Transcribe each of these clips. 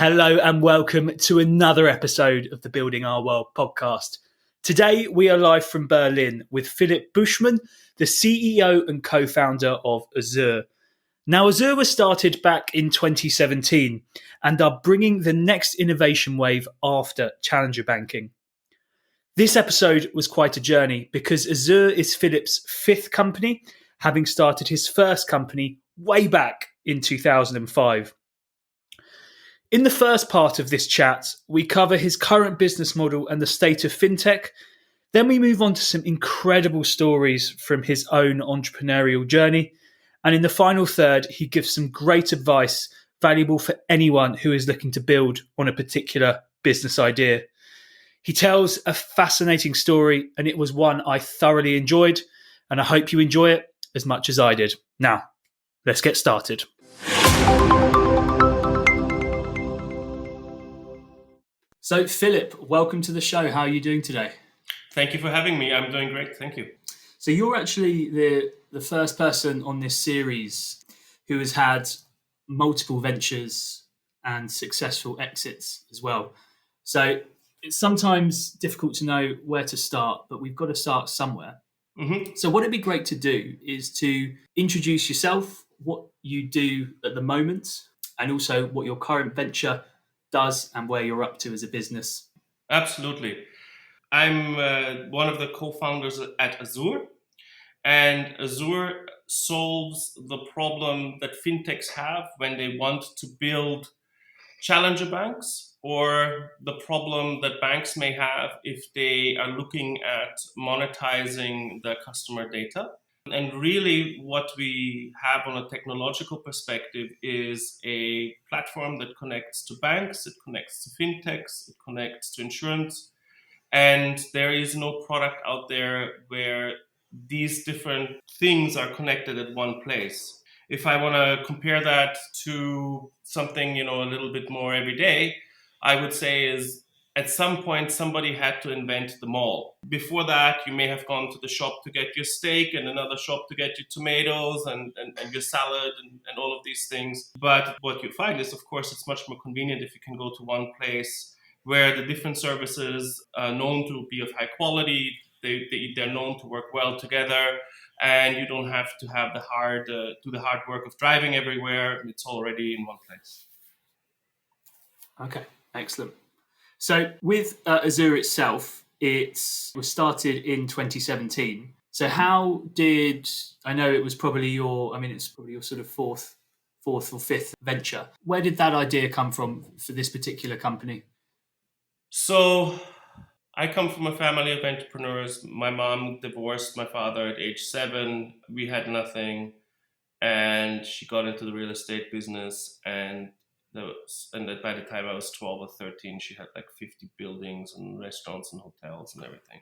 Hello and welcome to another episode of the Building Our World podcast. Today we are live from Berlin with Philipp Buschmann, the CEO and co-founder of AAZZUR. Now AAZZUR was started back in 2017 and are bringing the next innovation wave after challenger banking. This episode was quite a journey because AAZZUR is Philipp's fifth company, having started his first company way back in 2005. In the first part of this chat, we cover his current business model and the state of FinTech. Then we move on to some incredible stories from his own entrepreneurial journey. And in the final third, he gives some great advice valuable for anyone who is looking to build on a particular business idea. He tells a fascinating story, and it was one I thoroughly enjoyed, and I hope you enjoy it as much as I did. Now, let's get started. So, Philipp, welcome to the show. How are you doing today? Thank you for having me. I'm doing great. Thank you. So you're actually the first person on this series who has had multiple ventures and successful exits as well. So it's sometimes difficult to know where to start, but we've got to start somewhere. Mm-hmm. So what it'd be great to do is to introduce yourself, what you do at the moment, and also what your current venture does and where you're up to as a business. Absolutely. I'm one of the co-founders at AAZZUR, and AAZZUR solves the problem that fintechs have when they want to build challenger banks, or the problem that banks may have if they are looking at monetizing their customer data. And really what we have on a technological perspective is a platform that connects to banks, it connects to fintechs, it connects to insurance. And there is no product out there where these different things are connected at one place. If I want to compare that to something, a little bit more everyday, I would say is at some point, somebody had to invent the mall. Before that, you may have gone to the shop to get your steak and another shop to get your tomatoes and your salad and all of these things. But what you find is, of course, it's much more convenient if you can go to one place where the different services are known to be of high quality, they're known to work well together, and you don't have to have do the hard work of driving everywhere. It's already in one place. Okay, excellent. So with AAZZUR itself, it was started in 2017. So how did, I know it was probably it's probably your sort of fourth or fifth venture. Where did that idea come from for this particular company? So I come from a family of entrepreneurs. My mom divorced my father at age 7. We had nothing, and she got into the real estate business, and by the time I was 12 or 13, she had like 50 buildings and restaurants and hotels and everything.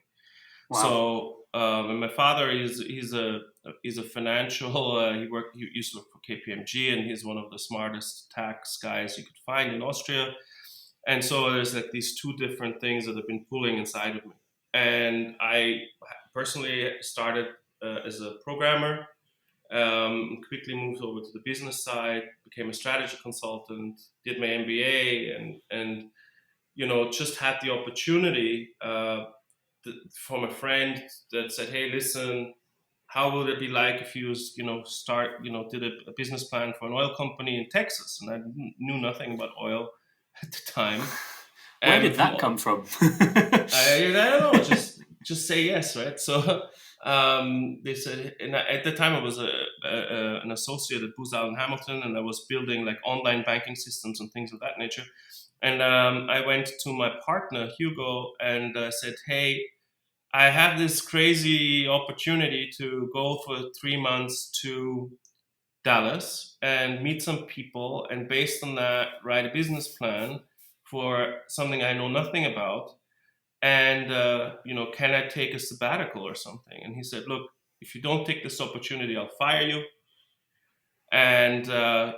Wow. So, and my father he's a financial. He used to work for KPMG, and he's one of the smartest tax guys you could find in Austria. And so there's like these two different things that have been pulling inside of me. And I personally started as a programmer. Quickly moved over to the business side, became a strategy consultant, did my MBA, and just had the opportunity from a friend that said, "Hey, listen, how would it be like if you did a business plan for an oil company in Texas?" And I knew nothing about oil at the time. Where did that come from? I don't know. Just say yes, right? So. They said, and at the time I was an associate at Booz Allen Hamilton, and I was building like online banking systems and things of that nature. And I went to my partner Hugo and said, "Hey, I have this crazy opportunity to go for 3 months to Dallas and meet some people, and based on that, write a business plan for something I know nothing about. And, can I take a sabbatical or something?" And he said, "Look, if you don't take this opportunity, I'll fire you. And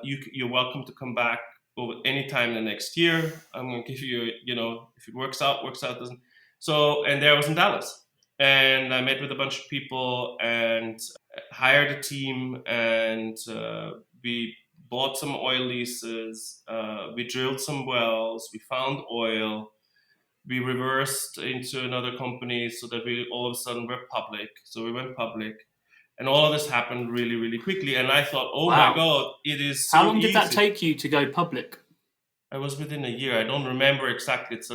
you're welcome to come back over anytime the next year. I'm going to give you, if it works out, doesn't." So, and there I was in Dallas. And I met with a bunch of people and hired a team. And we bought some oil leases, we drilled some wells, we found oil, we reversed into another company so that we all of a sudden were public. So we went public. And all of this happened really, really quickly. And I thought, oh my God, it is so easy. How long did that take you to go public? I was within a year. I don't remember exactly. It's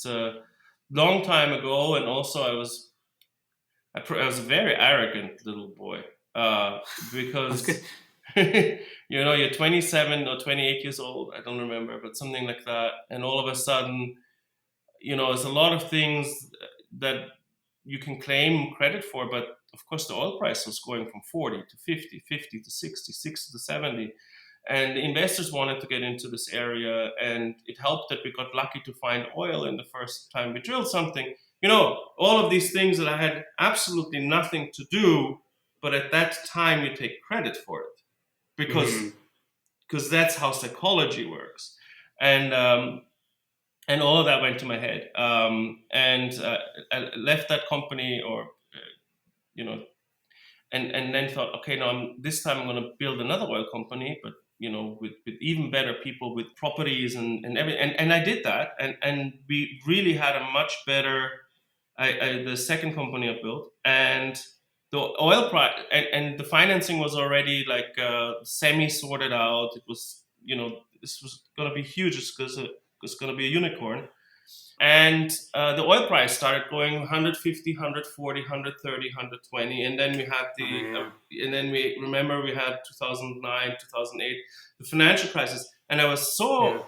a long time ago. And also I was a very arrogant little boy because, you're 27 or 28 years old. I don't remember, but something like that. And all of a sudden, there's a lot of things that you can claim credit for, but of course the oil price was going from 40 to 50, 50 to 60, 60 to 70. And the investors wanted to get into this area, and it helped that we got lucky to find oil in the first time we drilled something. All of these things that I had absolutely nothing to do, but at that time you take credit for it because that's how psychology works. And all of that went to my head. And I left that company and then thought, okay, now this time I'm going to build another oil company, but with even better people, with properties and everything. And I did that, and we really had a much better. The second company I built, and the oil price and the financing was already like semi sorted out. It was, this was going to be huge. It's going to be a unicorn. And the oil price started going 150, 140, 130, 120. And then we had and then we had 2009, 2008, the financial crisis. And I was so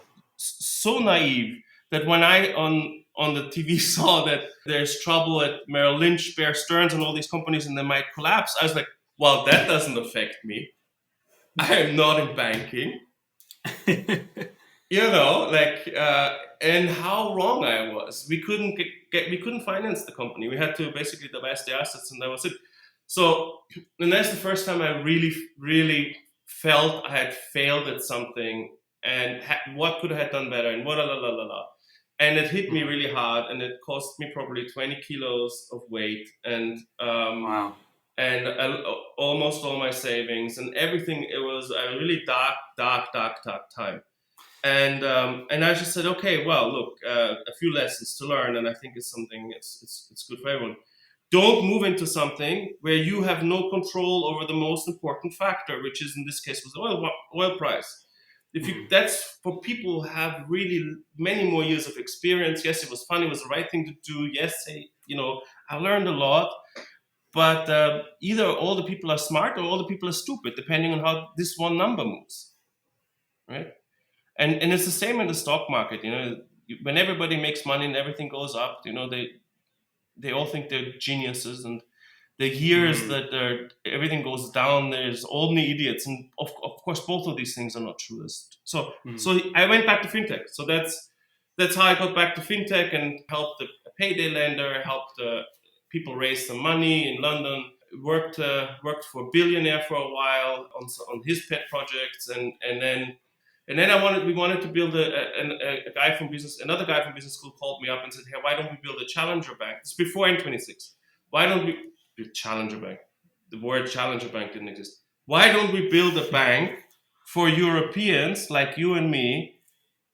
naive that when I on the TV saw that there's trouble at Merrill Lynch, Bear Stearns, and all these companies, and they might collapse, I was like, well, that doesn't affect me. I am not in banking. And how wrong I was. We couldn't finance the company. We had to basically divest the assets, and that was it. So, and that's the first time I really, really felt I had failed at something, and what could I have done better, and and it hit me really hard, and it cost me probably 20 kilos of weight, and and almost all my savings and everything. It was a really dark time. And I just said, okay, well, look, a few lessons to learn, and I think it's something it's good for everyone. Don't move into something where you have no control over the most important factor, which is in this case was the oil price. That's for people who have really many more years of experience. Yes, it was fun. It was the right thing to do. Yes, I learned a lot. But either all the people are smart or all the people are stupid, depending on how this one number moves, right? And it's the same in the stock market. When everybody makes money and everything goes up, they all think they're geniuses, and the years that everything goes down, there's only idiots. And of course, both of these things are not true. So I went back to FinTech. So that's how I got back to FinTech and helped a payday lender, helped people raise some money in London. Worked for a billionaire for a while on his pet projects, and then we wanted to build another guy from business school called me up and said, hey, why don't we build a challenger bank? It's before N26. Why don't we build challenger bank? The word challenger bank didn't exist. Why don't we build a bank for Europeans like you and me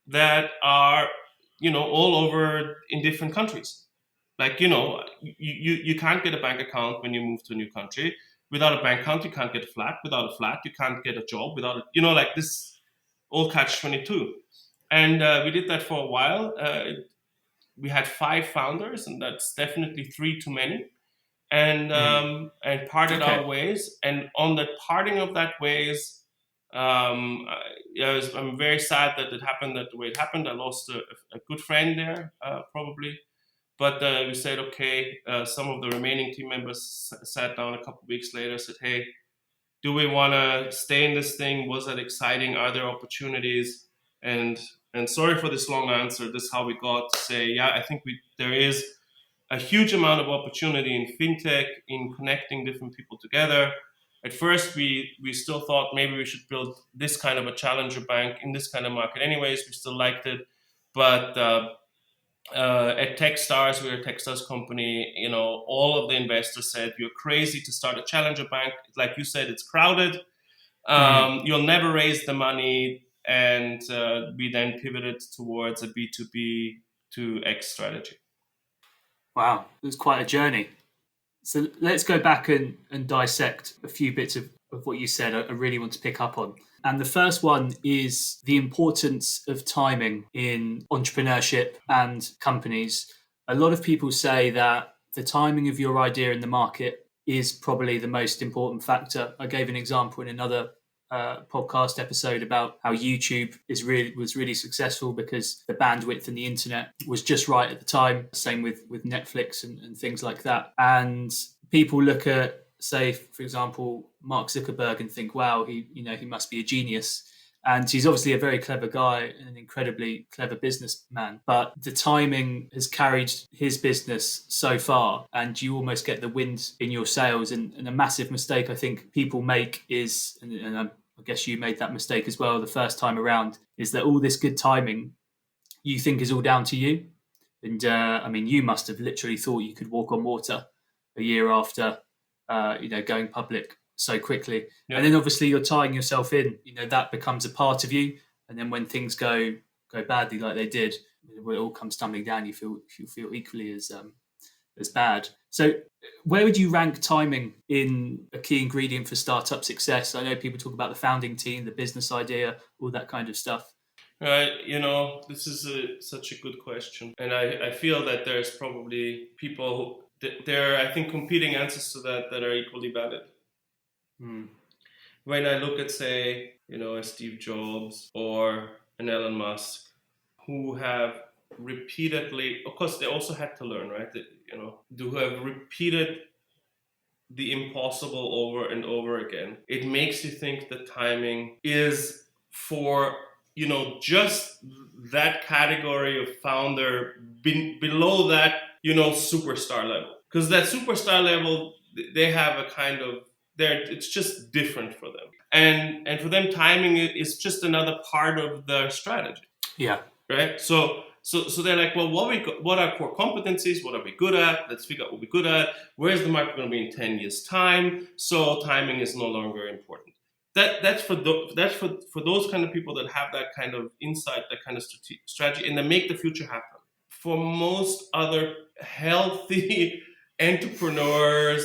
that are, all over in different countries? Like, you can't get a bank account when you move to a new country. Without a bank account, you can't get a flat. Without a flat, you can't get a job. Without like this all catch-22. And we did that for a while. We had 5 founders, and that's definitely 3 too many. And parted our ways. And on the parting of that ways, I'm very sad that it happened the way it happened. I lost a good friend there, probably. But we said, okay, some of the remaining team members sat down a couple of weeks later, said, hey, do we want to stay in this thing? Was that exciting? Are there opportunities? And sorry for this long answer. This is how we got to say, yeah, I think there is a huge amount of opportunity in FinTech, in connecting different people together. At first, we still thought maybe we should build this kind of a challenger bank in this kind of market. Anyways, we still liked it. But at Techstars, we're a Techstars company, all of the investors said, you're crazy to start a challenger bank. Like you said, it's crowded. You'll never raise the money, and we then pivoted towards a B2B to X strategy. Wow, it was quite a journey. So let's go back and dissect a few bits of what you said. I really want to pick up on. And the first one is the importance of timing in entrepreneurship and companies. A lot of people say that the timing of your idea in the market is probably the most important factor. I gave an example in another podcast episode about how YouTube was really successful because the bandwidth and the internet was just right at the time. Same with Netflix and things like that. And people look at, say, for example, Mark Zuckerberg and think, wow, he must be a genius. And he's obviously a very clever guy and an incredibly clever businessman. But the timing has carried his business so far, and you almost get the wind in your sails. And a massive mistake I think people make is, and I guess you made that mistake as well the first time around, is that all this good timing you think is all down to you. And you must have literally thought you could walk on water a year after, going public so quickly. Yeah. And then obviously you're tying yourself in, that becomes a part of you. And then when things go badly like they did, when it all comes tumbling down, you feel equally as bad. So where would you rank timing in a key ingredient for startup success? I know people talk about the founding team, the business idea, all that kind of stuff. Right, this is such a good question. And I feel that there's probably people, there are, I think, competing answers to that are equally valid. When I look at, say, a Steve Jobs or an Elon Musk, who have repeatedly, of course, they also had to learn, right? Who have repeated the impossible over and over again. It makes you think that timing is for, just that category of founder below that, superstar level. Because that superstar level, they have a kind of, it's just different for them. And for them, timing is just another part of their strategy. Yeah. Right? So they're like, well, what are core competencies? What are we good at? Let's figure out what we're good at. Where's the market going to be in 10 years' time? So timing is no longer important. That's for those kind of people that have that kind of insight, that kind of strategy, and that make the future happen. For most other healthy entrepreneurs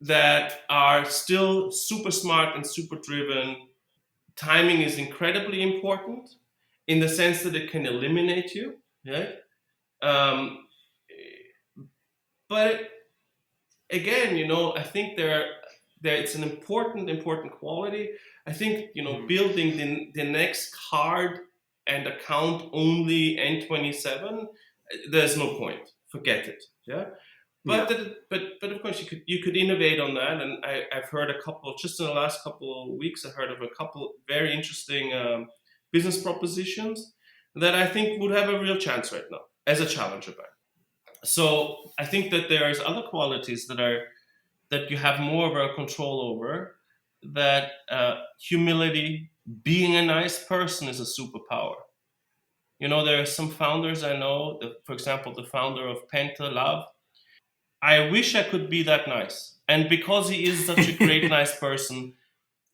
that are still super smart and super driven, timing is incredibly important in the sense that it can eliminate you, right? But again, I think it's an important quality. I think, building the next card and account only N27, there's no point. Forget it. Yeah. But of course you could innovate on that, and I've heard a couple, just in the last couple of weeks, I heard of a couple very interesting business propositions that I think would have a real chance right now as a challenger bank. So I think that there's other qualities that you have more of a control over. That humility, being a nice person, is a superpower. There are some founders I know, for example, the founder of Penta Love. I wish I could be that nice. And because he is such a great, nice person,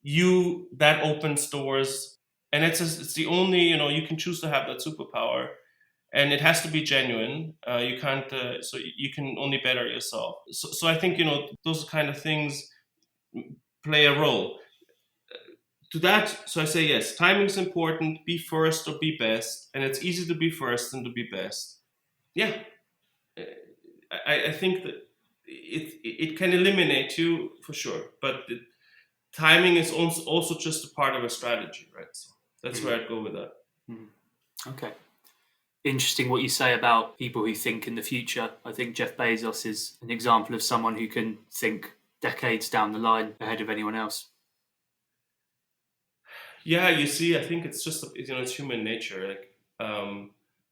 that opens doors. And it's the only, you can choose to have that superpower. And it has to be genuine. You can't, so you can only better yourself. So I think, those kind of things play a role. To that, so I say yes, timing is important. Be first or be best. And it's easy to be first than to be best. Yeah. I think that it can eliminate you for sure, but timing is also just a part of a strategy, right? So that's where I'd go with that. Okay. Interesting what you say about people who think in the future. I think Jeff Bezos is an example of someone who can think decades down the line ahead of anyone else. Yeah, you see, I think it's just it's human nature. Like,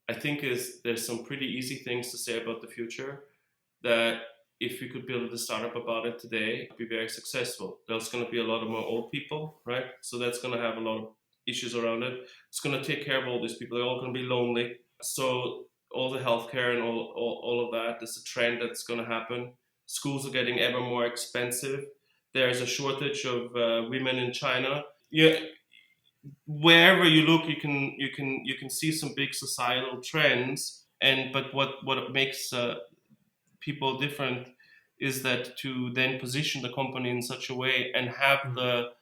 I think there's some pretty easy things to say about the future that if you could build a startup about it today, it'd be very successful. There's going to be a lot of more old people, right? So that's going to have a lot of issues around it. It's going to take care of all these people. They're all going to be lonely. So all the healthcare and all of that is a trend that's going to happen. Schools are getting ever more expensive. There's a shortage of women in China. yeah, wherever you look, you can see some big societal trends. But what makes people different is that to then position the company in such a way and have the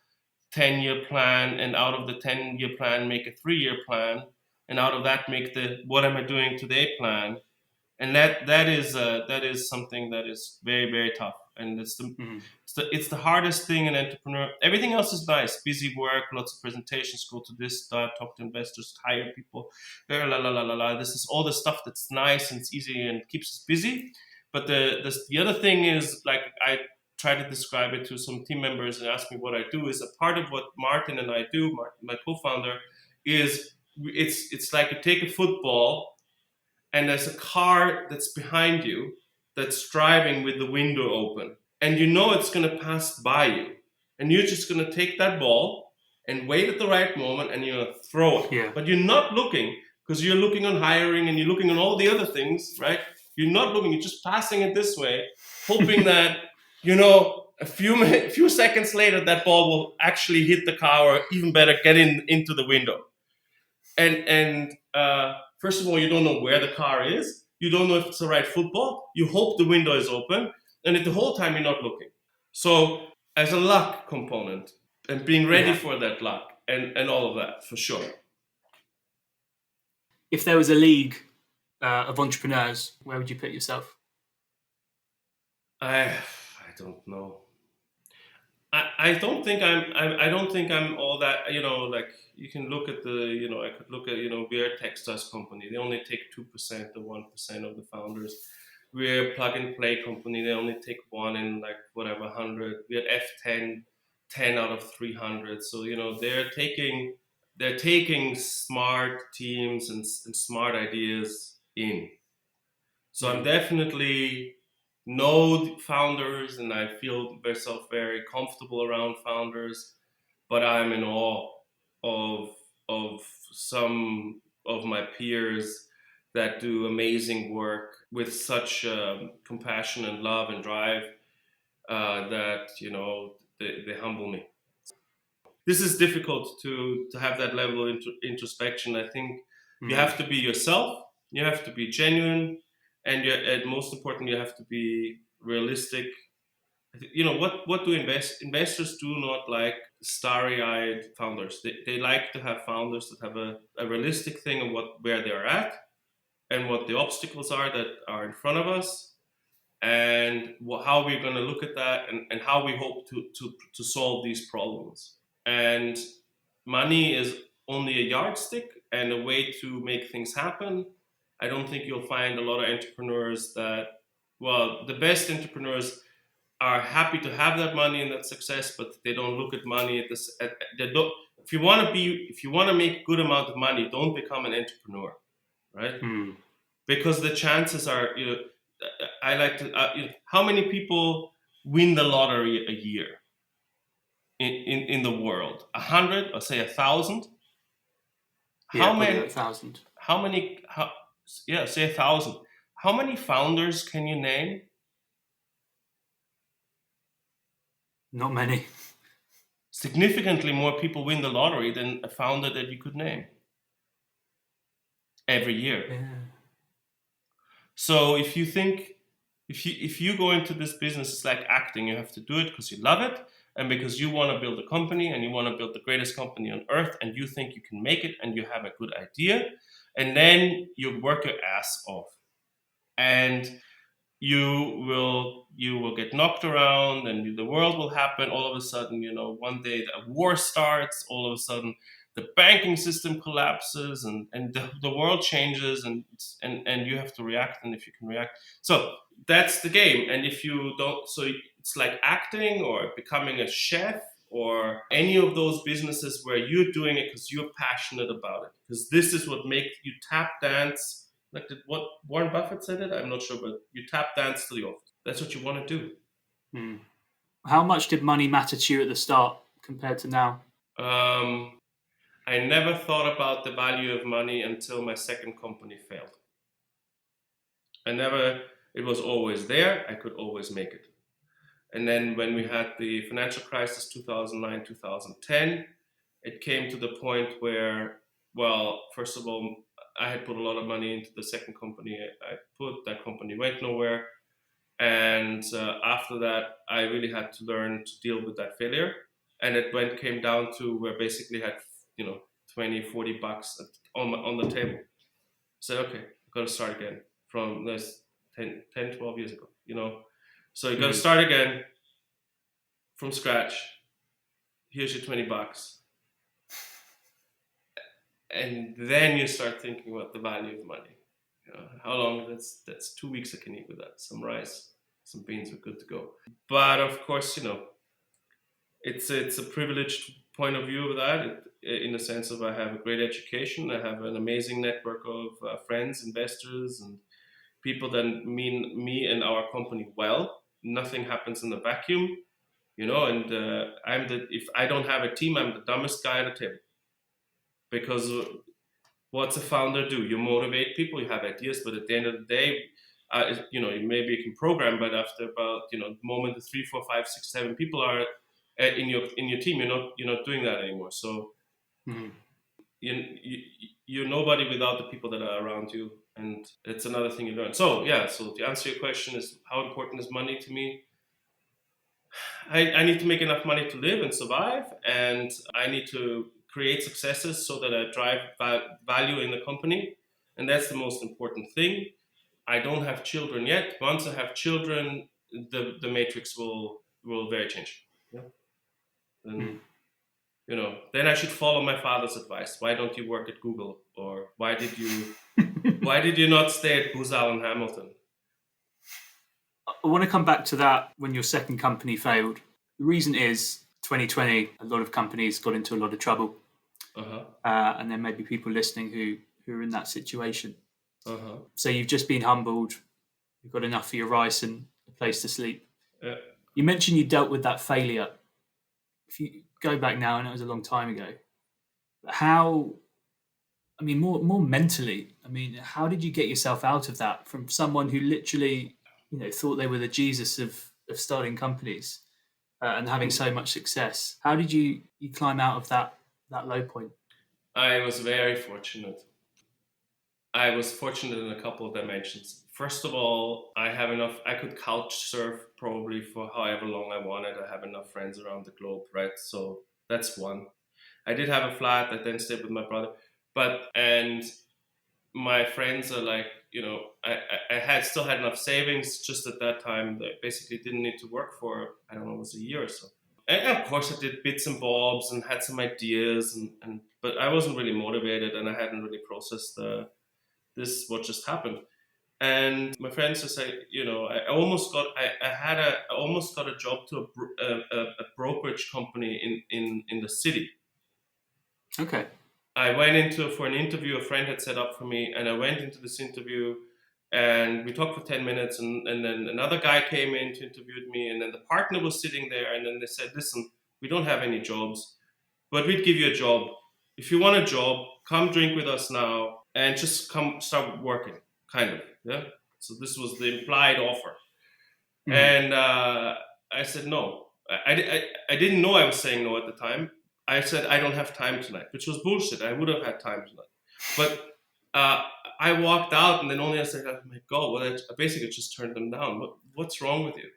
10-year plan, and out of the 10-year plan make a 3-year plan, and out of that make the what am I doing today plan. And that is something that is very, very tough, and it's the hardest thing an entrepreneur. Everything else is nice, busy work, lots of presentations, go to this, talk to investors, hire people, la la la la la la. This is all the stuff that's nice and it's easy and keeps us busy. But the other thing is, like, I try to describe it to some team members and ask me what I do. Is a part of what Martin and I do, Martin, my co-founder, is it's like you take a football and there's a car that's behind you that's driving with the window open, and you know it's going to pass by you, and you're just going to take that ball and wait at the right moment and you're going to throw it. Yeah. But you're not looking, because you're looking on hiring and you're looking on all the other things, right? You're not looking, you're just passing it this way, hoping that, a few seconds later that ball will actually hit the car, or even better, get into the window. And first of all, you don't know where the car is. You don't know if it's the right football. You hope the window is open, and at the whole time you're not looking. So as a luck component, and being ready for that luck, and all of that, for sure. If there was a league of entrepreneurs, where would you put yourself? I don't know. I don't think I'm all that, like, you can look at I could look at, we're a Techstars company. They only take 2% or 1% of the founders. We're a plug and play company. They only take 1 in, like, whatever, 100. We're at F10, 10 out of 300. So, they're taking smart teams and smart ideas in. So I'm definitely know founders, and I feel myself very comfortable around founders, but I'm in awe of some of my peers that do amazing work with such compassion and love and drive, that they humble me. This is difficult to have that level of introspection. I think you have to be yourself, you have to be genuine, and most important, you have to be realistic. What do investors do not like? Starry-eyed founders. They like to have founders that have a realistic thing of where they're at, and what the obstacles are that are in front of us, and how we're going to look at that, and how we hope to solve these problems. And money is only a yardstick and a way to make things happen. I don't think you'll find a lot of entrepreneurs the best entrepreneurs are happy to have that money and that success, but they don't look at money at this. If you want to make a good amount of money, don't become an entrepreneur, right? Because the chances are, I like to. How many people win the lottery a year in the world? 100, or say 1,000? How many? 1,000. How many? Say 1,000. How many founders can you name? Not many. Significantly more people win the lottery than a founder that you could name every year. Yeah. So if you go into this business, it's like acting. You have to do it because you love it, and because you want to build a company, and you want to build the greatest company on earth, and you think you can make it, and you have a good idea, and then you work your ass off, and you will get knocked around, and the world will happen. All of a sudden, one day a war starts. All of a sudden, the banking system collapses, and the world changes, and you have to react. And if you can react, so that's the game. And if you don't, so it's like acting or becoming a chef or any of those businesses where you're doing it because you're passionate about it, because this is what makes you tap dance. Like what Warren Buffett said it, I'm not sure, but you tap dance to the office. That's what you want to do. How much did money matter to you at the start compared to now? I never thought about the value of money until my second company failed. It was always there. I could always make it. And then when we had the financial crisis, 2009, 2010, it came to the point where, well, first of all, I had put a lot of money into the second company that company went nowhere. And after that, I really had to learn to deal with that failure. And it came down to where basically had, 20, $40 on the table. So, okay, I've got to start again from this 10, 12 years ago, So you got to start again from scratch. Here's your $20. And then you start thinking about the value of money. How long? That's 2 weeks I can eat with that. Some rice, some beans, we're good to go. But of course, it's a privileged point of view of that, in the sense of I have a great education. I have an amazing network of friends, investors, and people that mean me and our company well. Nothing happens in a vacuum, And if I don't have a team, I'm the dumbest guy at the table. Because what's a founder do? You motivate people, you have ideas, but at the end of the day, maybe you can program, but after about the moment the 3, 4, 5, 6, 7 people are in your team, you're not doing that anymore. So you're nobody without the people that are around you, and it's another thing you learn. So to answer your question, is how important is money to me? I need to make enough money to live and survive, and I need to create successes so that I drive value in the company, and that's the most important thing. I don't have children yet. Once I have children, the matrix will very change. Yeah. And then I should follow my father's advice. Why don't you work at Google? Or why did you not stay at Booz Allen Hamilton? I want to come back to that when your second company failed. The reason is 2020, a lot of companies got into a lot of trouble. And there may be people listening who are in that situation. So you've just been humbled. You've got enough for your rice and a place to sleep. Yeah. You mentioned you dealt with that failure. If you go back now, and it was a long time ago, how, more mentally, how did you get yourself out of that from someone who literally, thought they were the Jesus of starting companies and having so much success? How did you climb out of that low point? I was very fortunate. I was fortunate in a couple of dimensions. First of all, I could couch surf probably for however long I wanted. I have enough friends around the globe, right? So that's one. I did have a flat. I then stayed with my brother. And my friends are like, I still had enough savings just at that time that I basically didn't need to work for, I don't know, it was a year or so. And of course I did bits and bobs and had some ideas, but I wasn't really motivated, and I hadn't really processed what just happened. And my friends just say, I almost got a job to a brokerage company in the city. Okay. I went for an interview a friend had set up for me, and I went into this interview, and we talked for 10 minutes, and then another guy came in to interview me, and then the partner was sitting there, and then they said, listen, we don't have any jobs, but we'd give you a job. If you want a job, come drink with us now, and just come start working, kind of, yeah? So this was the implied offer. Mm-hmm. And I said no. I didn't know I was saying no at the time. I said, I don't have time tonight, which was bullshit. I would have had time tonight. But I walked out, and then only I said, oh my God, well, I basically just turned them down. What's wrong with you?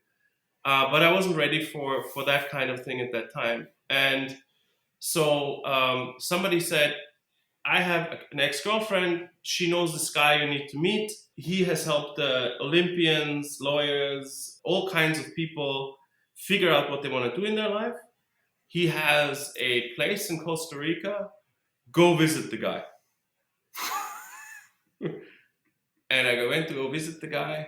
But I wasn't ready for that kind of thing at that time. And so somebody said, I have an ex-girlfriend. She knows this guy you need to meet. He has helped Olympians, lawyers, all kinds of people figure out what they want to do in their life. He has a place in Costa Rica. Go visit the guy. And I went to go visit the guy,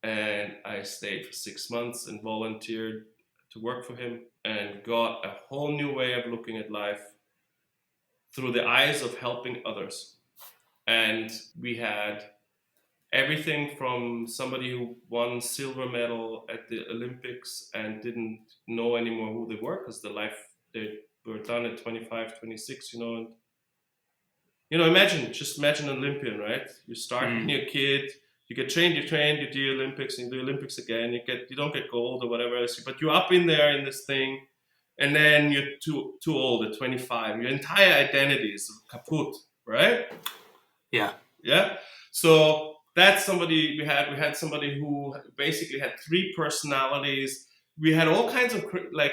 and I stayed for 6 months and volunteered to work for him, and got a whole new way of looking at life through the eyes of helping others. And we had everything from somebody who won silver medal at the Olympics and didn't know anymore who they were, because they were done at 25, 26, and imagine an Olympian, right? You start when you're a kid, you get trained, you do Olympics, and you do Olympics again, you don't get gold or whatever else, but you're up in there in this thing, and then you're too old at 25. Your entire identity is kaput, right? Yeah. Yeah. So that's somebody we had. We had somebody who basically had three personalities. We had all kinds of I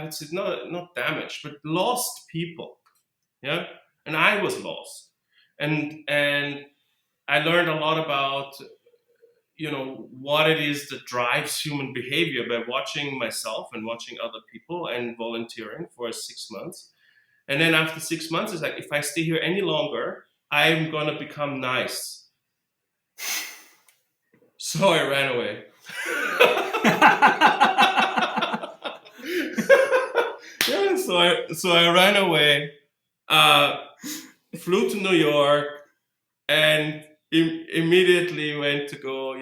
would say not damaged, but lost people. Yeah, and I was lost, and I learned a lot about what it is that drives human behavior by watching myself and watching other people and volunteering for 6 months. And then after 6 months, it's like, if I stay here any longer, I'm gonna become nice. So I ran away. Yeah, so I ran away, flew to New York, and immediately went to go,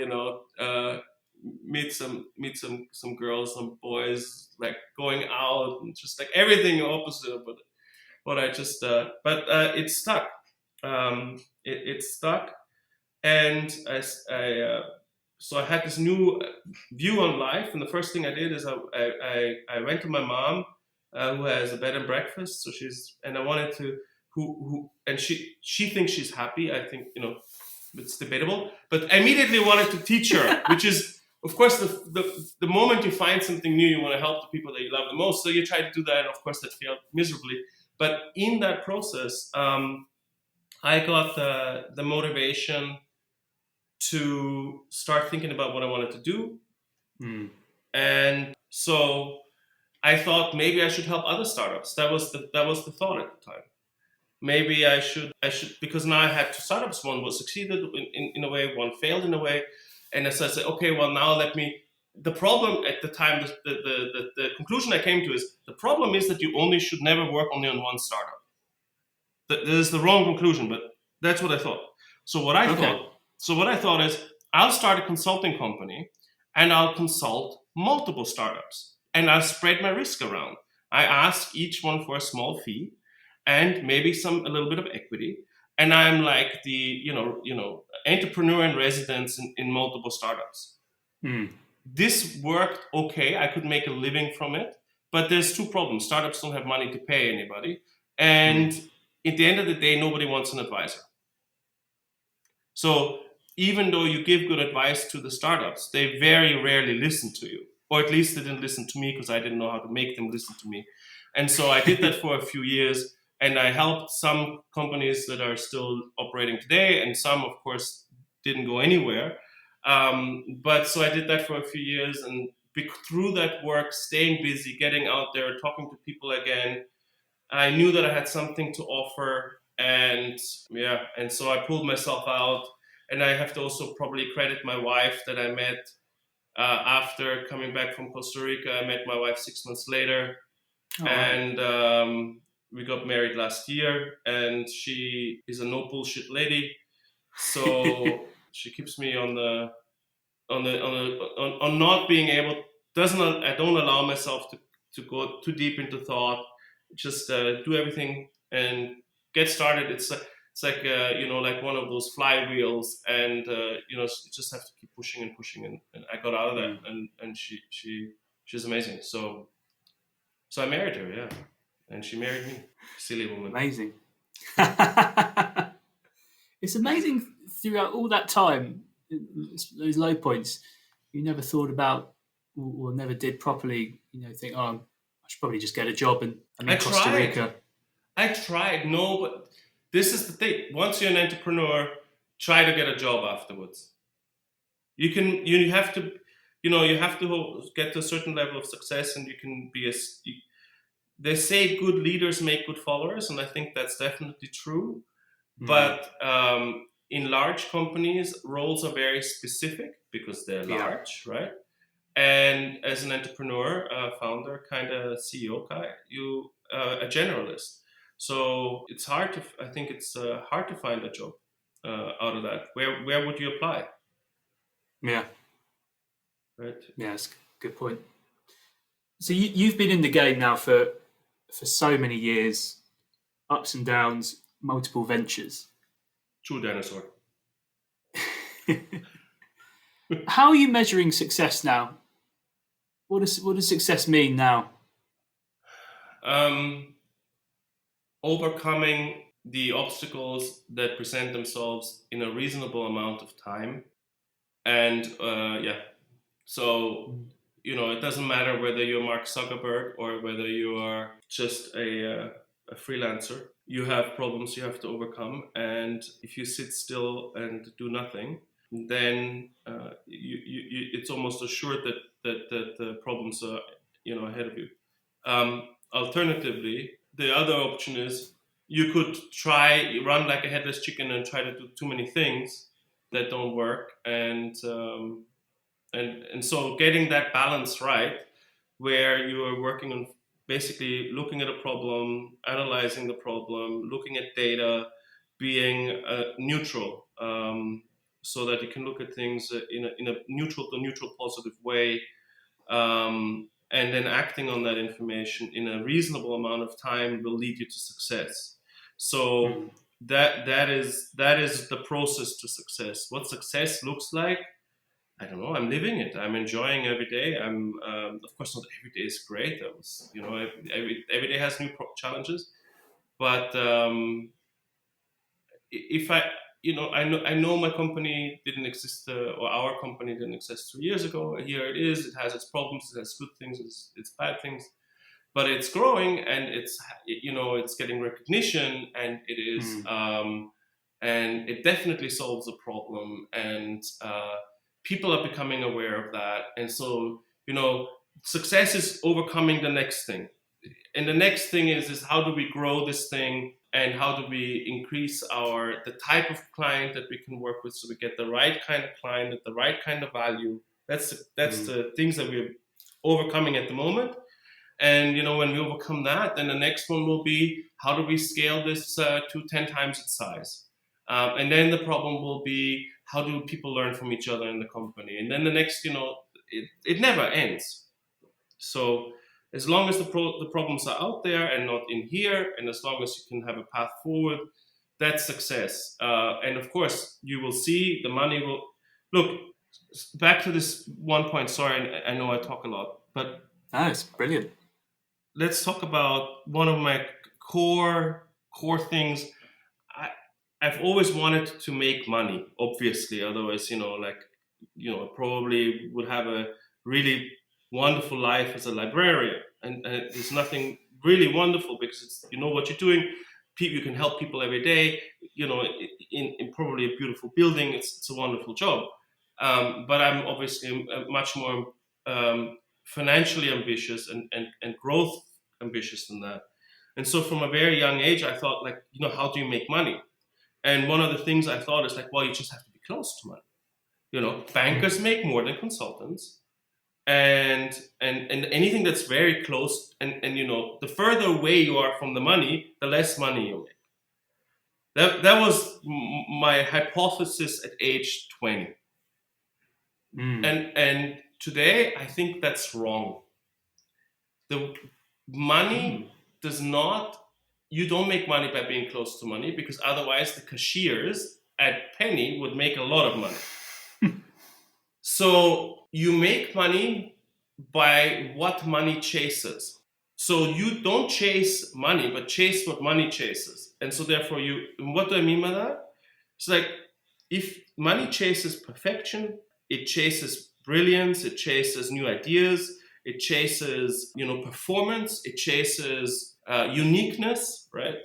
meet some girls, some boys, like going out, and just like everything opposite. But what I just, it stuck. It stuck, and so I had this new view on life. And the first thing I did is I went to my mom, who has a bed and breakfast. So and I wanted to and she thinks she's happy. I think it's debatable, but I immediately wanted to teach her, which is, of course, the moment you find something new, you want to help the people that you love the most. So you try to do that, and of course, that failed miserably. But in that process, I got the motivation to start thinking about what I wanted to do, and so I thought maybe I should help other startups. That was the thought at the time. Maybe I should because now I had two startups. One was succeeded in a way, one failed in a way, and so I said, okay, well now let me. The problem at the time, the conclusion I came to is the problem is that you should never work only on one startup. That is the wrong conclusion, but that's what I thought. So what I thought is I'll start a consulting company, and I'll consult multiple startups, and I'll spread my risk around. I ask each one for a small fee, and maybe a little bit of equity, and I'm like the entrepreneur in residence in multiple startups. This worked okay. I could make a living from it, but there's two problems. Startups don't have money to pay anybody, and at the end of the day, nobody wants an advisor. So even though you give good advice to the startups, they very rarely listen to you, or at least they didn't listen to me because I didn't know how to make them listen to me. And so I did that for a few years, and I helped some companies that are still operating today, and some, of course, didn't go anywhere. But so I did that for a few years, and through that work, staying busy, getting out there, talking to people again, I knew that I had something to offer, and so I pulled myself out. And I have to also probably credit my wife that I met after coming back from Costa Rica. I met my wife 6 months later, and we got married last year. And she is a no bullshit lady, so she keeps me on not being able. I don't allow myself to go too deep into thought. Just do everything and get started. It's like like one of those flywheels, and you just have to keep pushing and pushing. And I got out of that, and she's amazing. So I married her, yeah, and she married me. Silly woman. Amazing. It's amazing throughout all that time, those low points, you never thought about or never did properly, think, I should probably just get a job in Costa Rica. I tried, no, but this is the thing. Once you're an entrepreneur, try to get a job afterwards. You have to get to a certain level of success, and you can be they say good leaders make good followers, and I think that's definitely true. But in large companies, roles are very specific because they're large, right? And as an entrepreneur, founder, kind of CEO guy, you a generalist. So it's hard to find a job out of that. Where would you apply? Yeah. Right. Yeah, that's a good point. So you've been in the game now for so many years, ups and downs, multiple ventures. True dinosaur. How are you measuring success now? What does success mean now? Overcoming the obstacles that present themselves in a reasonable amount of time. And so, it doesn't matter whether you're Mark Zuckerberg or whether you are just a freelancer. You have problems you have to overcome. And if you sit still and do nothing, then it's almost assured that the problems are, ahead of you. Alternatively, the other option is you could run like a headless chicken and try to do too many things that don't work, and so getting that balance right, where you are working on basically looking at a problem, analyzing the problem, looking at data, being neutral, so that you can look at things in a neutral positive way. And then acting on that information in a reasonable amount of time will lead you to success. So that is the process to success. What success looks like, I don't know. I'm living it. I'm enjoying every day. I'm of course not every day is great. Every day has new challenges, but if I know my company didn't exist, or our company didn't exist 2 years ago. Here it is. It has its problems. It has good things. It's bad things. But it's growing, and it's getting recognition, and it is, and it definitely solves a problem, and people are becoming aware of that. And so, success is overcoming the next thing, and the next thing is how do we grow this thing, and how do we increase the type of client that we can work with, so we get the right kind of client at the right kind of value. That's the things that we're overcoming at the moment. And when we overcome that, then the next one will be how do we scale this to 10 times its size, and then the problem will be how do people learn from each other in the company, and then the next, it never ends. So as long as the problems are out there and not in here, and as long as you can have a path forward, that's success. And of course, you will see the money will look. Back to this one point. Sorry, I know I talk a lot, but it's brilliant. Let's talk about one of my core things. I've always wanted to make money, obviously. Otherwise, probably would have a really wonderful life as a librarian. And there's nothing really wonderful because it's, what you're doing. You can help people every day, in probably a beautiful building. It's a wonderful job. But I'm obviously much more financially ambitious and growth ambitious than that. And so from a very young age, I thought, how do you make money? And one of the things I thought is well, you just have to be close to money. Bankers make more than consultants. And anything that's very close, and the further away you are from the money, the less money you make. That was my hypothesis at age 20. And today, I think that's wrong. The money you don't make money by being close to money, because otherwise the cashiers at Penny would make a lot of money. So you make money by what money chases. So you don't chase money, but chase what money chases. And so therefore what do I mean by that? It's if money chases perfection, it chases brilliance, it chases new ideas, it chases, performance, it chases uniqueness, right?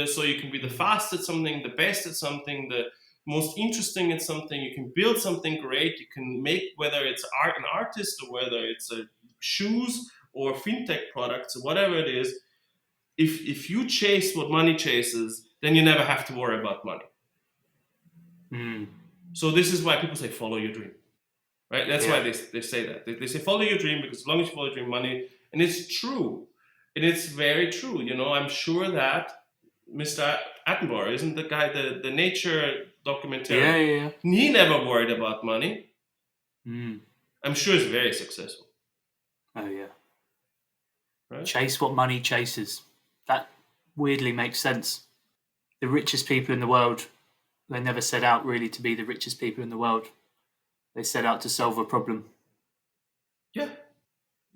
So you can be the fastest at something, the best at something, the most interesting at something. You can build something great. You can make, whether it's an artist or whether it's shoes or FinTech products or whatever it is. If you chase what money chases, then you never have to worry about money. So this is why people say follow your dream. Right? That's why they say that. They say follow your dream, because as long as you follow your dream, money, and it's true. And it's very true. I'm sure that Mr. Attenborough isn't the guy, the nature documentary. Yeah. He never worried about money. I'm sure he's very successful. Oh yeah. Right? Chase what money chases. That weirdly makes sense. The richest people in the world, they never set out really to be the richest people in the world. They set out to solve a problem. Yeah.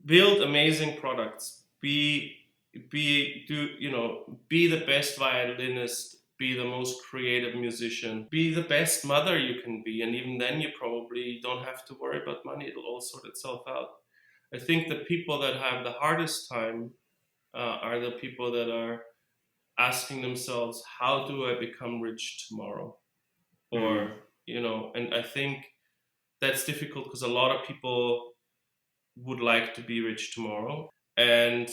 build amazing products. Be the best violinist. Be the most creative musician. Be the best mother you can be, and even then, you probably don't have to worry about money. It'll all sort itself out. I think the people that have the hardest time are the people that are asking themselves, how do I become rich tomorrow? Or, and I think that's difficult because a lot of people would like to be rich tomorrow. And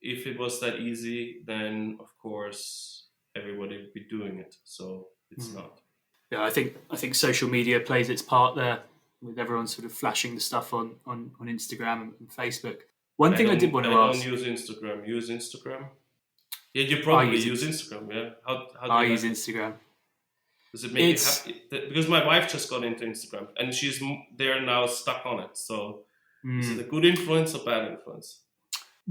if it was that easy, then of course everybody would be doing it. So it's not. Yeah, I think social media plays its part there, with everyone sort of flashing the stuff on Instagram and Facebook. One thing I did want to ask. I don't use Instagram. Use Instagram? Yeah, you I probably use use Instagram. Yeah. How do I you use like it? Instagram. Does it make you happy? Because my wife just got into Instagram and they're now stuck on it. So is it a good influence or bad influence?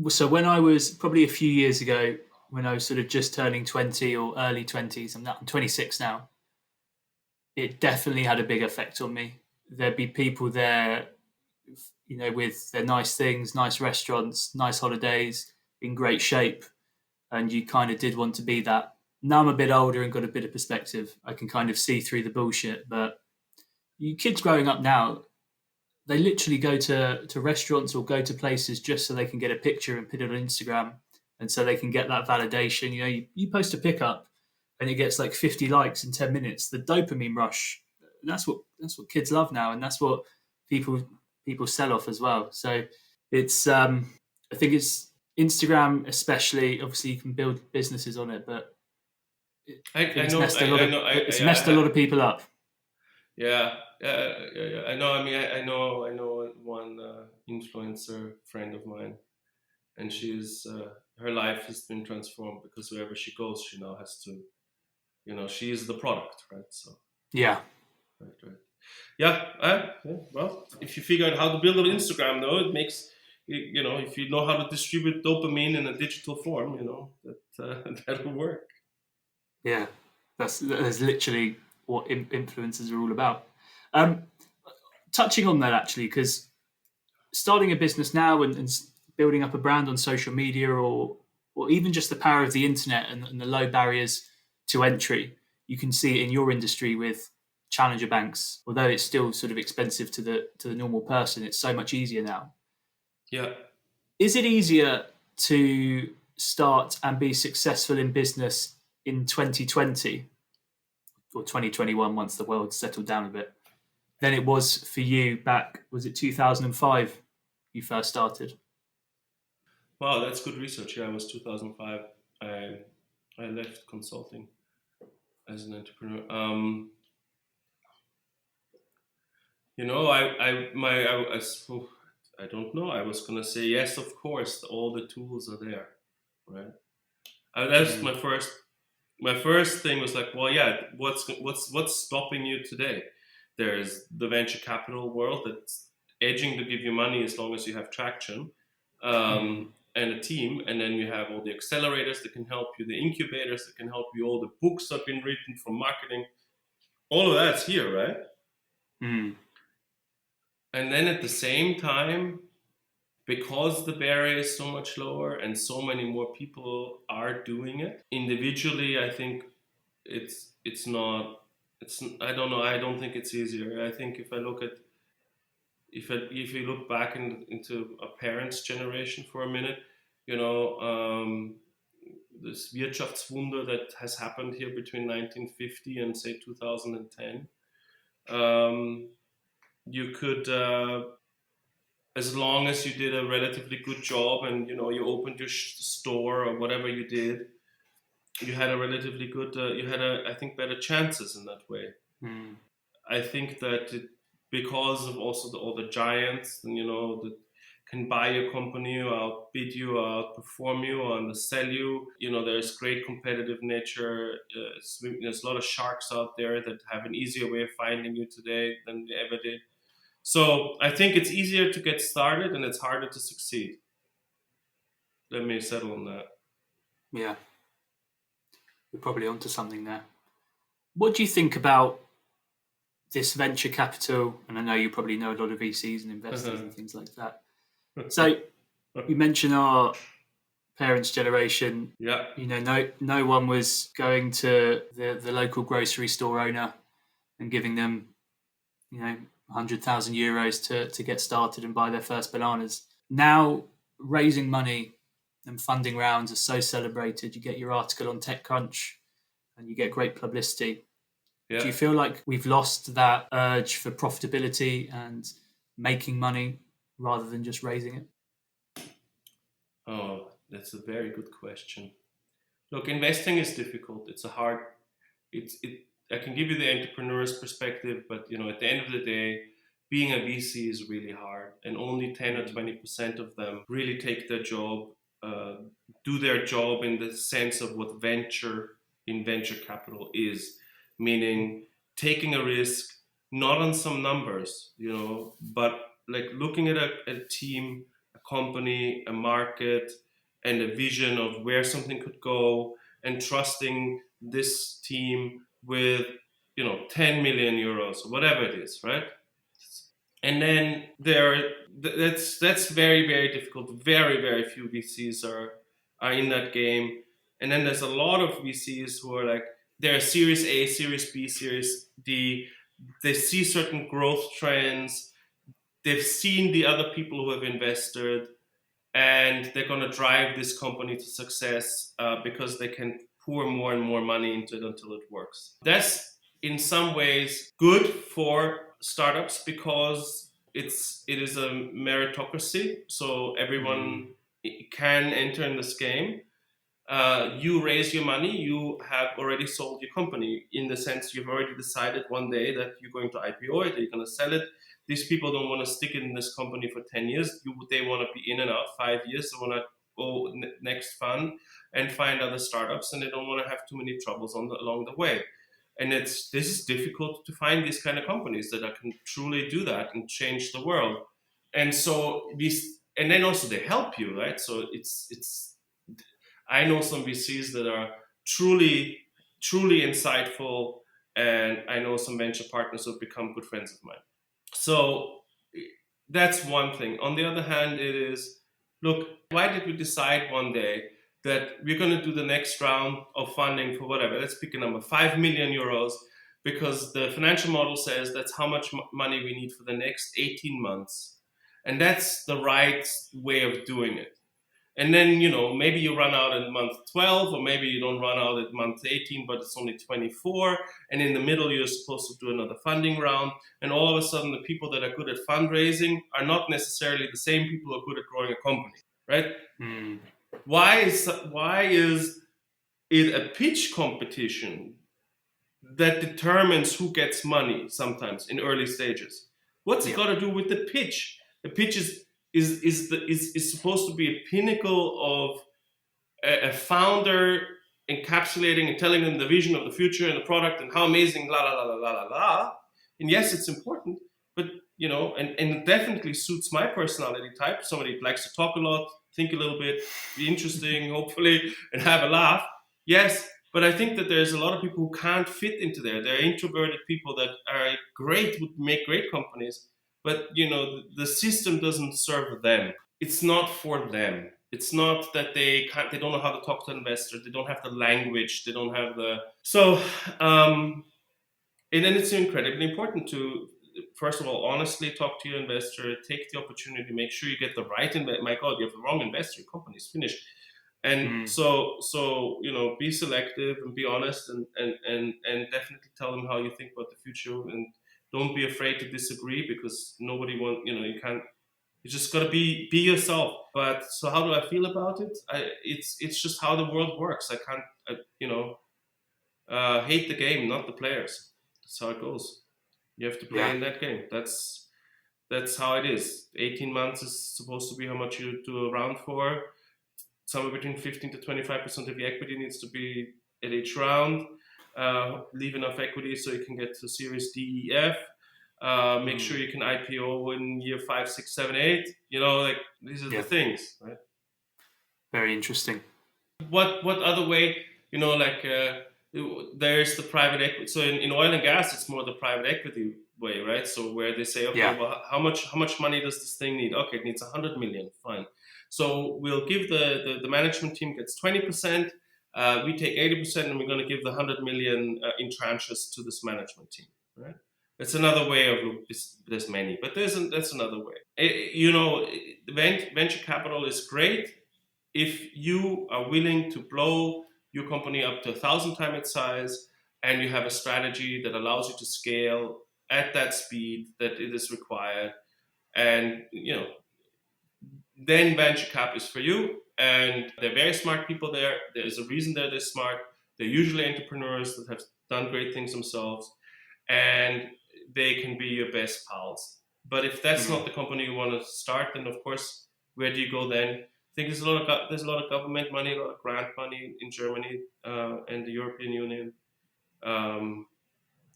So when I was probably a few years ago, when I was sort of just turning 20 or early 20s, I'm 26 now, it definitely had a big effect on me. There'd be people there, with their nice things, nice restaurants, nice holidays, in great shape. And you kind of did want to be that. Now I'm a bit older and got a bit of perspective. I can kind of see through the bullshit. But you kids growing up now, they literally go to restaurants or go to places just so they can get a picture and put it on Instagram, and so they can get that validation. You post a pickup and it gets like 50 likes in 10 minutes. The dopamine rush. That's what kids love now, and that's what people sell off as well. So it's I think it's Instagram especially. Obviously, you can build businesses on it, but it's messed a lot of people up. Yeah. I know. I mean, I know one influencer friend of mine, and she's her life has been transformed because wherever she goes, she now has to, she is the product, right? So yeah, right. Yeah. Well, if you figure out how to build an Instagram, though, it makes if you know how to distribute dopamine in a digital form, that that'll work. Yeah, that's literally what influencers are all about. Touching on that actually, because starting a business now and building up a brand on social media, or even just the power of the internet and the low barriers to entry, you can see it in your industry with challenger banks. Although it's still sort of expensive to the normal person, it's so much easier now. Yeah. Is it easier to start and be successful in business in 2020 or 2021 once the world settled down a bit than it was for you back, was it 2005 you first started? Wow, that's good research. Yeah, it was 2005. I left consulting as an entrepreneur. I don't know. I was gonna say yes, of course. All the tools are there, right? That's my first. My first thing was like, well, yeah. What's stopping you today? There's the venture capital world that's edging to give you money as long as you have traction, and a team, and then you have all the accelerators that can help you, the incubators that can help you, all the books that have been written from marketing. All of that's here, right? And then at the same time, because the barrier is so much lower and so many more people are doing it individually, I think it's not. I don't know. I don't think it's easier. I think if you look back into a parent's generation for a minute, this Wirtschaftswunder that has happened here between 1950 and say 2010, you could, as long as you did a relatively good job and you opened your store or whatever you did, you had a relatively good, I think, better chances in that way. I think that because of also all the giants, and that can buy your company or outbid you or outperform you or undersell you. There's great competitive nature. There's a lot of sharks out there that have an easier way of finding you today than they ever did. So I think it's easier to get started and it's harder to succeed. Let me settle on that. Yeah. You're probably onto something there. What do you think about this venture capital? And I know you probably know a lot of VCs and investors and things like that. So You mentioned our parents' generation. Yeah. No one was going to the local grocery store owner and giving them, 100,000 euros to get started and buy their first bananas. Now, raising money and funding rounds are so celebrated. You get your article on TechCrunch and you get great publicity. Yeah. Do you feel like we've lost that urge for profitability and making money rather than just raising it? Oh, that's a very good question. Look, investing is difficult. It's a hard. I can give you the entrepreneur's perspective, but at the end of the day, being a VC is really hard, and only 10 or 20% of them really take their job, do their job in the sense of what venture capital is, meaning taking a risk, not on some numbers, but like looking at a team, a company, a market, and a vision of where something could go, and trusting this team with 10 million euros or whatever it is, right? And then that's very, very difficult. Very, very few VCs are in that game. And then there's a lot of VCs who are like, they're Series A, Series B, Series D. They see certain growth trends. They've seen the other people who have invested, and they're going to drive this company to success because they can pour more and more money into it until it works. That's in some ways good for startups because it is a meritocracy, so everyone can enter in this game. You raise your money, you have already sold your company, in the sense you've already decided one day that you're going to IPO it, you're going to sell it. These people don't want to stick in this company for 10 years. They want to be in and out 5 years. They want to go next fund and find other startups, and they don't want to have too many troubles along the way. And this is difficult to find these kind of companies that can truly do that and change the world. And so and then also they help you, right? So it's I know some VCs that are truly, truly insightful, and I know some venture partners who have become good friends of mine. So that's one thing. On the other hand, it is, look, why did we decide one day that we're going to do the next round of funding for whatever? Let's pick a number, 5 million euros, because the financial model says that's how much money we need for the next 18 months. And that's the right way of doing it. And then, maybe you run out at month 12, or maybe you don't run out at month 18, but it's only 24. And in the middle, you're supposed to do another funding round. And all of a sudden, the people that are good at fundraising are not necessarily the same people who are good at growing a company, right? Why is it a pitch competition that determines who gets money sometimes in early stages? What's it got to do with the pitch? The pitch is supposed to be a pinnacle of a founder encapsulating and telling them the vision of the future and the product and how amazing, la la la la la la. And yes, it's important, but and it definitely suits my personality type. Somebody who likes to talk a lot, think a little bit, be interesting, hopefully, and have a laugh. Yes, but I think that there's a lot of people who can't fit into there. There are introverted people that are great, would make great companies, but the system doesn't serve them. It's not for them. It's not that they don't know how to talk to investors. They don't have the language. They don't have and then it's incredibly important to, first of all, honestly talk to your investor, take the opportunity, make sure you get the right investor. My God, you have the wrong investor, your company's finished. And so be selective and be honest, and definitely tell them how you think about the future, and don't be afraid to disagree, because nobody you can't. You just gotta be yourself. But so how do I feel about it? It's just how the world works. I can't hate the game, not the players. That's how it goes. You have to play in that game. That's how it is. 18 months is supposed to be how much you do a round for. Somewhere between 15 to 25% of your equity needs to be at each round. Leave enough equity so you can get to Series D, E, F. Make sure you can IPO in year 5, 6, 7, 8. These are the things, right? Very interesting. What other way? There's the private equity. So in oil and gas, it's more the private equity way, right? So where they say, okay, well, how much money does this thing need? Okay, it needs 100 million. Fine. So we'll give the management team gets 20%. We take 80%, and we're going to give the 100 million in tranches to this management team. Right? It's another way of there's many, but that's another way. Venture capital is great if you are willing to blow your company up to 1,000 times its size, and you have a strategy that allows you to scale at that speed that it is required, and then venture cap is for you. And they're very smart people there. There's a reason they're this smart. They're usually entrepreneurs that have done great things themselves, and they can be your best pals. But if that's not the company you want to start, then of course, where do you go then? I think there's a lot of government money, a lot of grant money in Germany and the European Union.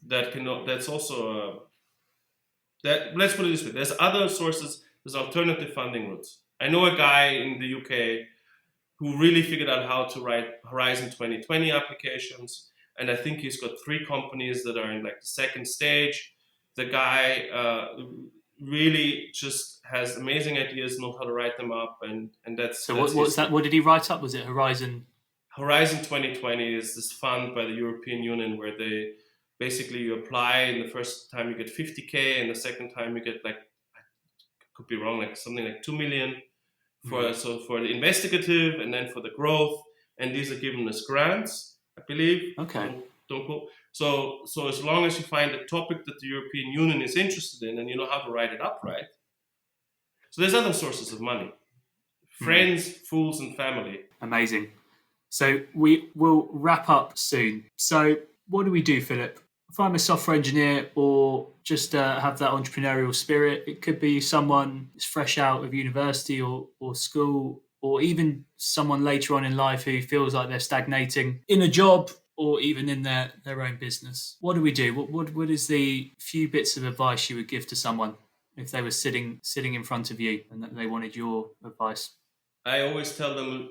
That's also let's put it this way: there's other sources. There's alternative funding routes. I know a guy in the UK who really figured out how to write Horizon 2020 applications, and I think he's got 3 companies that are in like the second stage. The guy really just has amazing ideas, knows how to write them up, and that's. So what's that? What did he write up? Was it Horizon? Horizon 2020 is this fund by the European Union where they basically you apply, and the first time you get 50K, and the second time you get like, I could be wrong, like something like 2 million for the investigative, and then for the growth, and these are given as grants, I believe. Okay. Don't go. So as long as you find a topic that the European Union is interested in, and you know how to write it up right. So there's other sources of money. Friends, fools, and family. Amazing. So we will wrap up soon. So what do we do, Philip? If I'm a software engineer or just have that entrepreneurial spirit, it could be someone who's fresh out of university or school, or even someone later on in life who feels like they're stagnating in a job or even in their own business. What do we do? What is the few bits of advice you would give to someone if they were sitting in front of you and that they wanted your advice? I always tell them,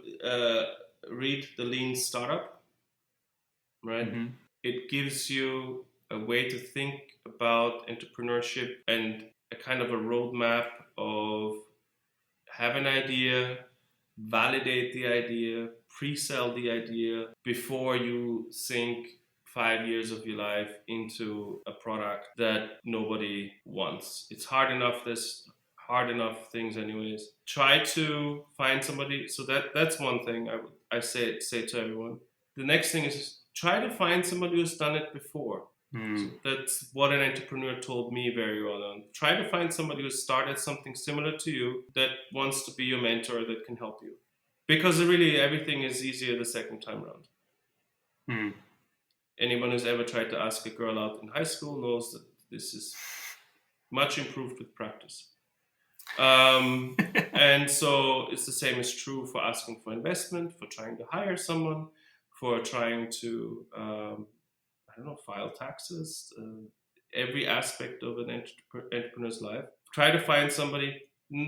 read the Lean Startup, right? Mm-hmm. It gives you a way to think about entrepreneurship and a kind of a roadmap of have an idea, validate the idea, pre-sell the idea before you sink 5 years of your life into a product that nobody wants. It's hard enough. There's hard enough things anyways. Try to find somebody. So that's one thing I say to everyone. The next thing is try to find somebody who's done it before. So that's what an entrepreneur told me very early on. Try to find somebody who started something similar to you that wants to be your mentor, that can help you. Because really everything is easier the second time around. Anyone who's ever tried to ask a girl out in high school knows that this is much improved with practice. And so it's the same is true for asking for investment, for trying to hire someone, for trying to file taxes, every aspect of an entrepreneur's life. Try to find somebody,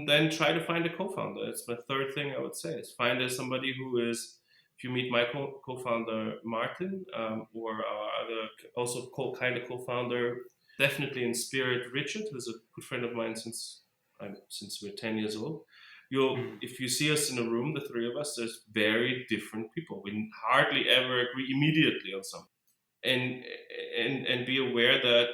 then try to find a co-founder. It's my third thing I would say, is find somebody who is, if you meet my co-founder Martin, or our other also co-founder, definitely in spirit, Richard, who's a good friend of mine since we're 10 years old. If you see us in a room, the 3 of us, there's very different people. We hardly ever agree immediately on something. And be aware that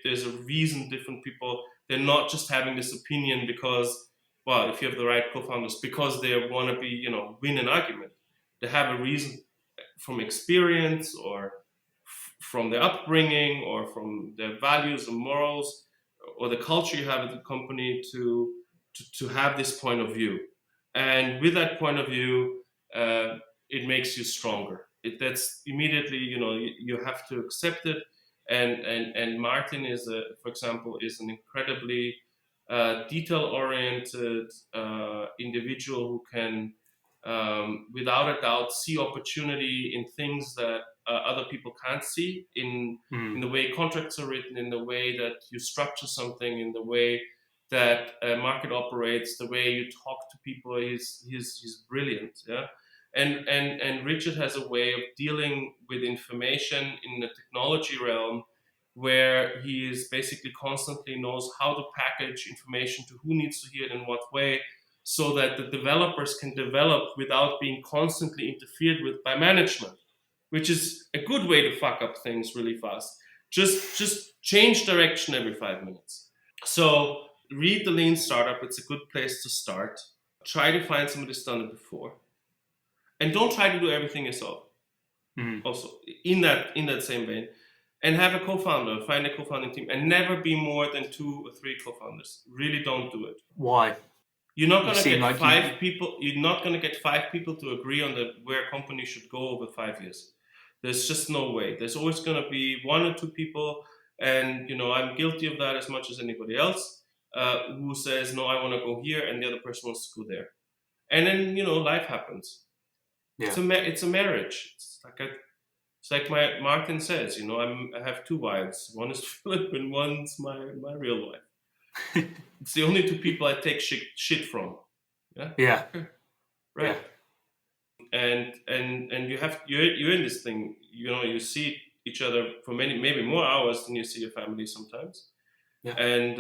there's a reason different people, they're not just having this opinion because, well, if you have the right co-founders, because they want to be, win an argument. They have a reason from experience or from their upbringing or from their values and morals or the culture you have at the company to have this point of view. And with that point of view, it makes you stronger. That's immediately, you have to accept it. And Martin for example, is an incredibly detail-oriented individual who can, without a doubt, see opportunity in things that other people can't see, in the way contracts are written, in the way that you structure something, in the way that a market operates, the way you talk to people. He's brilliant, yeah. And Richard has a way of dealing with information in the technology realm where he is basically constantly knows how to package information to who needs to hear it in what way, so that the developers can develop without being constantly interfered with by management, which is a good way to fuck up things really fast. Just change direction every 5 minutes. So read the Lean Startup. It's a good place to start. Try to find somebody who's done it before, and don't try to do everything yourself. Also, in that same vein, and have a co-founder. Find a co-founding team, and never be more than 2 or 3 co-founders. Really, don't do it. Why? You're not going to get 5 people. You're not going to get 5 people to agree on where a company should go over 5 years. There's just no way. There's always going to be 1 or 2 people, and I'm guilty of that as much as anybody else, who says, no, I want to go here, and the other person wants to go there, and then life happens. Yeah. It's a marriage. It's like Martin says. I have 2 wives. One is Philip, and one's my real wife. It's the only 2 people I take shit from. Yeah. Right. Yeah. And you're in this thing. You see each other for maybe more hours than you see your family sometimes. Yeah. And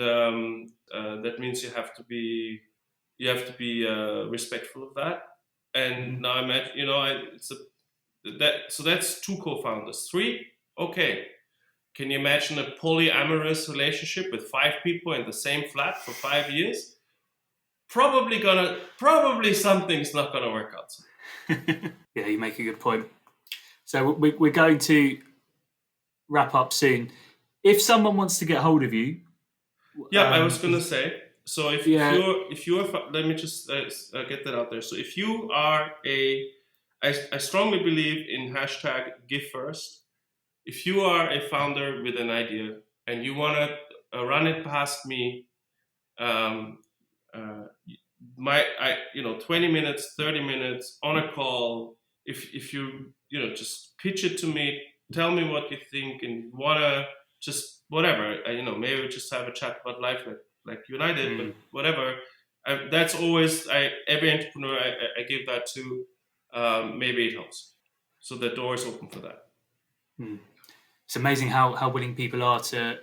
that means you have to be respectful of that. And now I'm at so that's 2 co-founders. 3, okay. Can you imagine a polyamorous relationship with 5 people in the same flat for 5 years? Probably something's not gonna work out. Yeah, you make a good point. So we're going to wrap up soon. If someone wants to get hold of you, I was gonna say. So if you're, let me just get that out there. So if you are I strongly believe in #GiveFirst. If you are a founder with an idea and you want to run it past me, 20 minutes, 30 minutes on a call. If you just pitch it to me, tell me what you think, and wanna just whatever. Maybe just have a chat about life like you and I did, but whatever. That's always every entrepreneur I give that to. Maybe it helps. So the door is open for that. It's amazing how willing people are to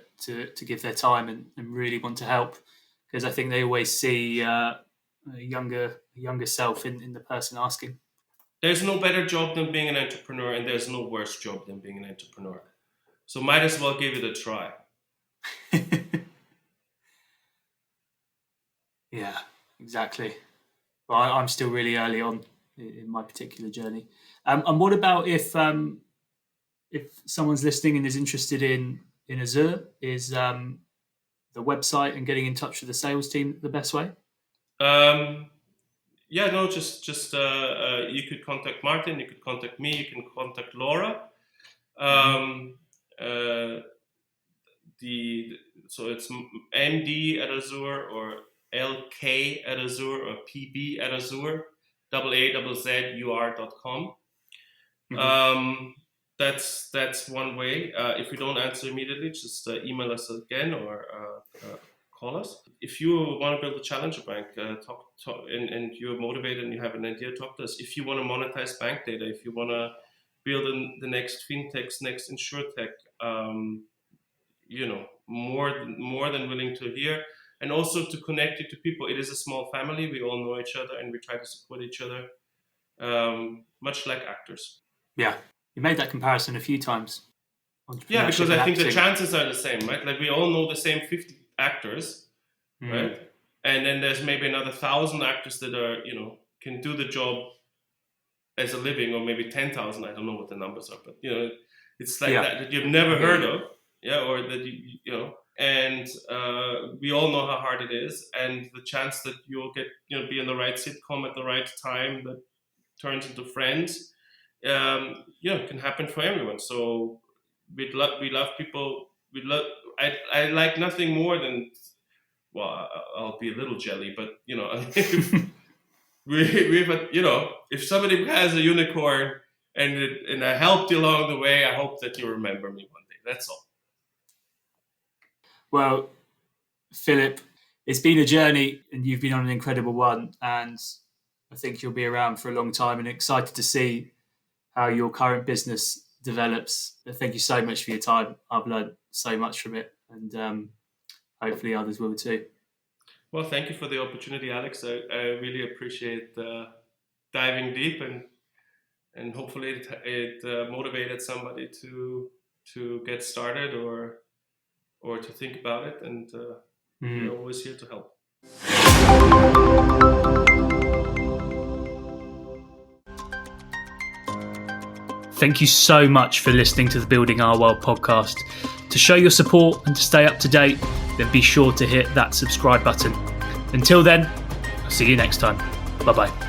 give their time and really want to help, because I think they always see a younger self in the person asking. There's no better job than being an entrepreneur, and there's no worse job than being an entrepreneur. So might as well give it a try. Yeah, exactly. Well, I'm still really early on in my particular journey. And what about if someone's listening and is interested in AAZZUR, is the website and getting in touch with the sales team the best way? Just you could contact Martin, you could contact me, you can contact Laura. So it's MD@AAZZUR or LK@AAZZUR or PB@AAZZUR, AAZZUR.com. That's one way. If we don't answer immediately, just email us again or call us. If you want to build a challenger bank, talk and you're motivated and you have an idea, talk to us. If you want to monetize bank data, if you want to build the next FinTech, next InsurTech, more than willing to hear, and also to connect you to people. It is a small family. We all know each other and we try to support each other, much like actors. Yeah, you made that comparison a few times. Yeah, because I think the chances are the same, right? Like we all know the same 50 actors, right? And then there's maybe another 1,000 actors that are, can do the job as a living, or maybe 10,000. I don't know what the numbers are, but it's like that you've never heard of, or that you and we all know how hard it is, and the chance that you'll get, be in the right sitcom at the right time that turns into Friends, can happen for everyone. So we love people. I like nothing more than, well, I'll be a little jelly, but if somebody has a unicorn and I helped you along the way, I hope that you remember me one day. That's all. Well, Philipp, it's been a journey and you've been on an incredible one, and I think you'll be around for a long time, and excited to see how your current business develops. Thank you so much for your time. I've learned so much from it, and hopefully others will too. Well, thank you for the opportunity, Alex. I really appreciate diving deep, and hopefully it motivated somebody to get started or to think about it. And we're always here to help. Thank you so much for listening to the Building Our World podcast. To show your support and to stay up to date, then be sure to hit that subscribe button. Until then, I'll see you next time. Bye-bye.